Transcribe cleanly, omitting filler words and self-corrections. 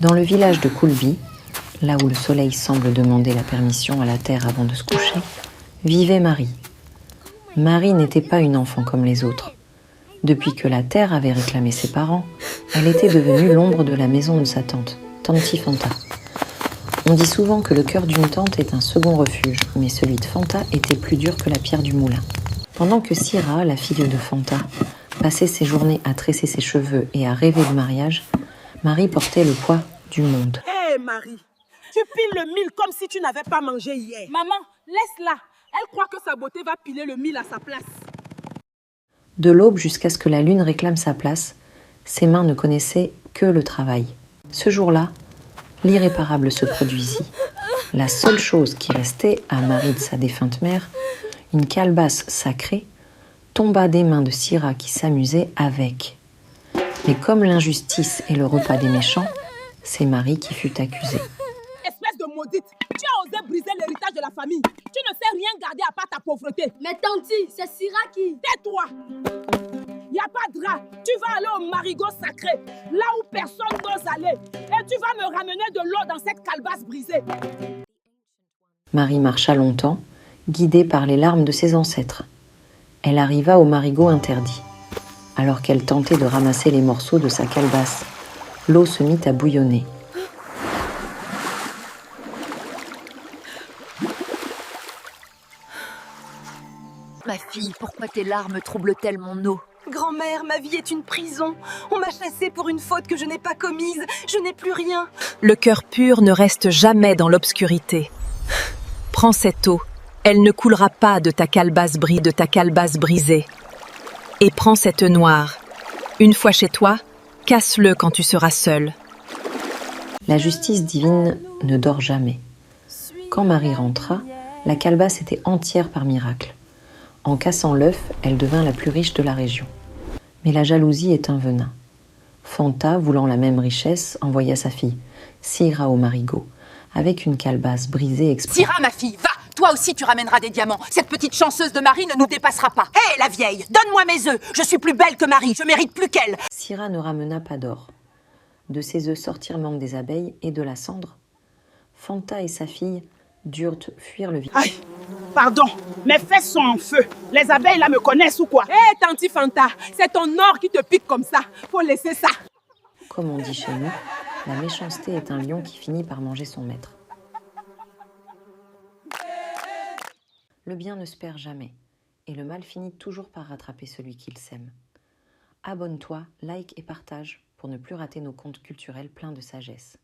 Dans le village de Coulby, là où le soleil semble demander la permission à la terre avant de se coucher, vivait Marie. Marie n'était pas une enfant comme les autres. Depuis que la terre avait réclamé ses parents, elle était devenue l'ombre de la maison de sa tante, Tanti Fanta. On dit souvent que le cœur d'une tante est un second refuge, mais celui de Fanta était plus dur que la pierre du moulin. Pendant que Syrah, la fille de Fanta, passait ses journées à tresser ses cheveux et à rêver de mariage, Marie portait le poids du monde. Hé Marie, tu piles le mil comme si tu n'avais pas mangé hier. Maman, laisse-la. Elle croit que sa beauté va piler le mil à sa place. De l'aube jusqu'à ce que la lune réclame sa place, ses mains ne connaissaient que le travail. Ce jour-là, l'irréparable se produisit. La seule chose qui restait à Marie de sa défunte mère, une calebasse sacrée, tomba des mains de Syrah qui s'amusait avec. Mais comme l'injustice est le repas des méchants, c'est Marie qui fut accusée. Espèce de maudite, tu as osé briser l'héritage de la famille. Tu ne sais rien garder à part ta pauvreté. Mais Tanti, c'est Syrah qui... Tais-toi. Il n'y a pas de drap. Tu vas aller au marigot sacré, là où personne n'ose aller. Et tu vas me ramener de l'eau dans cette calebasse brisée. Marie marcha longtemps, guidée par les larmes de ses ancêtres. Elle arriva au marigot interdit. Alors qu'elle tentait de ramasser les morceaux de sa calebasse, l'eau se mit à bouillonner. Ma fille, pourquoi tes larmes troublent-elles mon eau? Grand-mère, ma vie est une prison. On m'a chassée pour une faute que je n'ai pas commise. Je n'ai plus rien. Le cœur pur ne reste jamais dans l'obscurité. Prends cette eau, elle ne coulera pas de ta calebasse brisée. Et prends cette noire. Une fois chez toi, casse-le quand tu seras seul. La justice divine ne dort jamais. Quand Marie rentra, la calebasse était entière par miracle. En cassant l'œuf, elle devint la plus riche de la région. Mais la jalousie est un venin. Fanta, voulant la même richesse, envoya sa fille, Syrah au marigot, avec une calebasse brisée exprès. Syrah, ma fille, va! Toi aussi, tu ramèneras des diamants. Cette petite chanceuse de Marie ne nous dépassera pas. Hé, la vieille, donne-moi mes œufs. Je suis plus belle que Marie, je mérite plus qu'elle. Syrah ne ramena pas d'or. De ses œufs sortirent manque des abeilles et de la cendre. Fanta et sa fille durent fuir le village. Aïe, pardon, mes fesses sont en feu. Les abeilles là me connaissent ou quoi? Hé, Tanti Fanta, c'est ton or qui te pique comme ça. Faut laisser ça. Comme on dit chez nous, la méchanceté est un lion qui finit par manger son maître. Le bien ne se perd jamais, et le mal finit toujours par rattraper celui qui le sème. Abonne-toi, like et partage pour ne plus rater nos contes culturels pleins de sagesse.